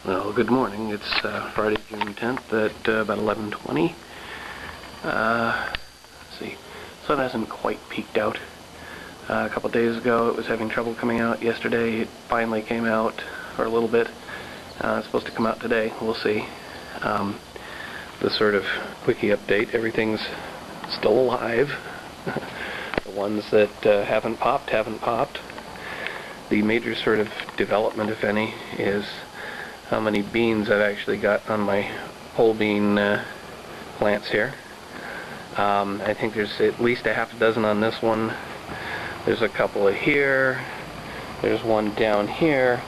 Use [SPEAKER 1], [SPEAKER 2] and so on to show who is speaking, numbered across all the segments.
[SPEAKER 1] Well, good morning. It's Friday, June 10th at about 11:20. Let's see. Sun hasn't quite peeked out. A couple days ago it was having trouble coming out. Yesterday it finally came out for a little bit. It's supposed to come out today. We'll see. The sort of quickie update, everything's still alive. The ones that haven't popped. The major sort of development, if any, is how many beans I've actually got on my pole bean plants here. I think there's at least a half a dozen on this one. There's a couple here. There's one down here.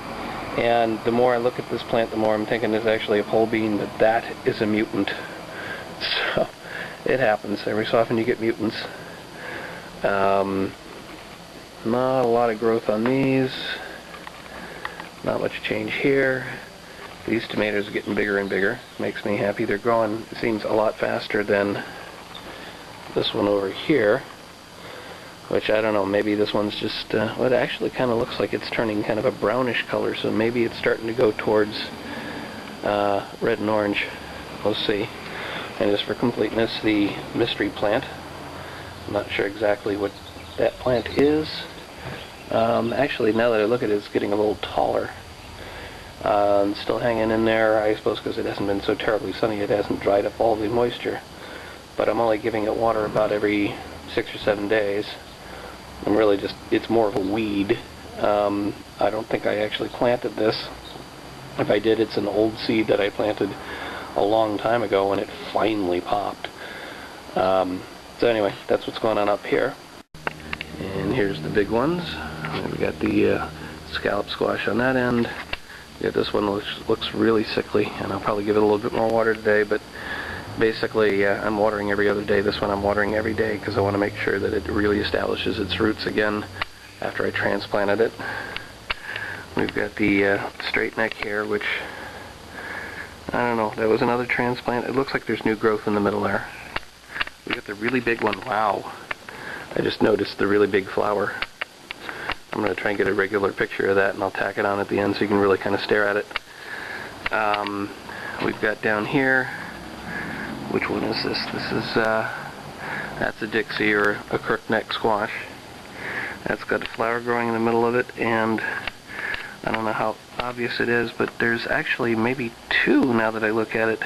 [SPEAKER 1] And the more I look at this plant, the more I'm thinking it's actually a pole bean, but that is a mutant. So it happens. Every so often you get mutants. Not a lot of growth on these. Not much change here. These tomatoes are getting bigger and bigger. Makes me happy. They're growing, it seems, a lot faster than this one over here. Which, I don't know, maybe this one's just, well, it actually kind of looks like it's turning kind of a brownish color, so maybe it's starting to go towards red and orange. We'll see. And just for completeness, the mystery plant. I'm not sure exactly what that plant is. Actually, now that I look at it, it's getting a little taller. Still hanging in there, I suppose because it hasn't been so terribly sunny, it hasn't dried up all the moisture. But I'm only giving it water about every 6 or 7 days. I'm really just, it's more of a weed. I don't think I actually planted this. If I did, it's an old seed that I planted a long time ago when it finally popped. So anyway, that's what's going on up here. And here's the big ones. We got the scallop squash on that end. Yeah, this one looks really sickly, and I'll probably give it a little bit more water today, but basically I'm watering every other day. This one I'm watering every day because I want to make sure that it really establishes its roots again after I transplanted it. We've got the straight neck here, which, I don't know, that was another transplant. It looks like there's new growth in the middle there. We got the really big one. Wow. I just noticed the really big flower. I'm going to try and get a regular picture of that, and I'll tack it on at the end so you can really kind of stare at it. We've got down here, which one is this? This is, that's a Dixie, or a crookneck squash. That's got a flower growing in the middle of it, and I don't know how obvious it is, but there's actually maybe two, now that I look at it,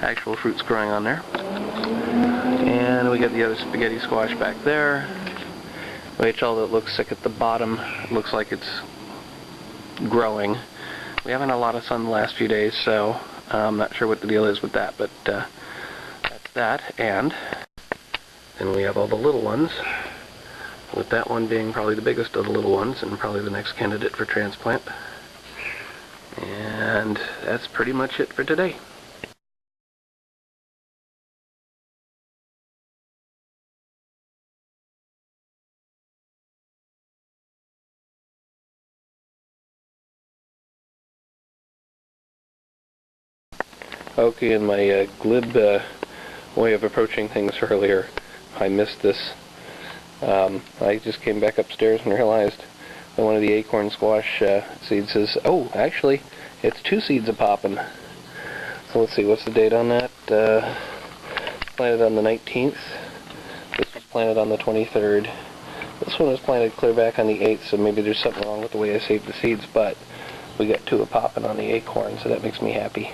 [SPEAKER 1] actual fruits growing on there. And we got the other spaghetti squash back there, which, although it looks sick at the bottom, it looks like it's growing. We haven't had a lot of sun the last few days, so I'm not sure what the deal is with that, but that's that. And then we have all the little ones, with that one being probably the biggest of the little ones and probably the next candidate for transplant. And that's pretty much it for today. Okay, in my glib way of approaching things earlier, I missed this. I just came back upstairs and realized that one of the acorn squash seeds is, oh, actually, it's 2 seeds a-popping. So let's see, what's the date on that? Planted on the 19th. This was planted on the 23rd. This one was planted clear back on the 8th, so maybe there's something wrong with the way I saved the seeds, but we got 2 a-popping on the acorn, so that makes me happy.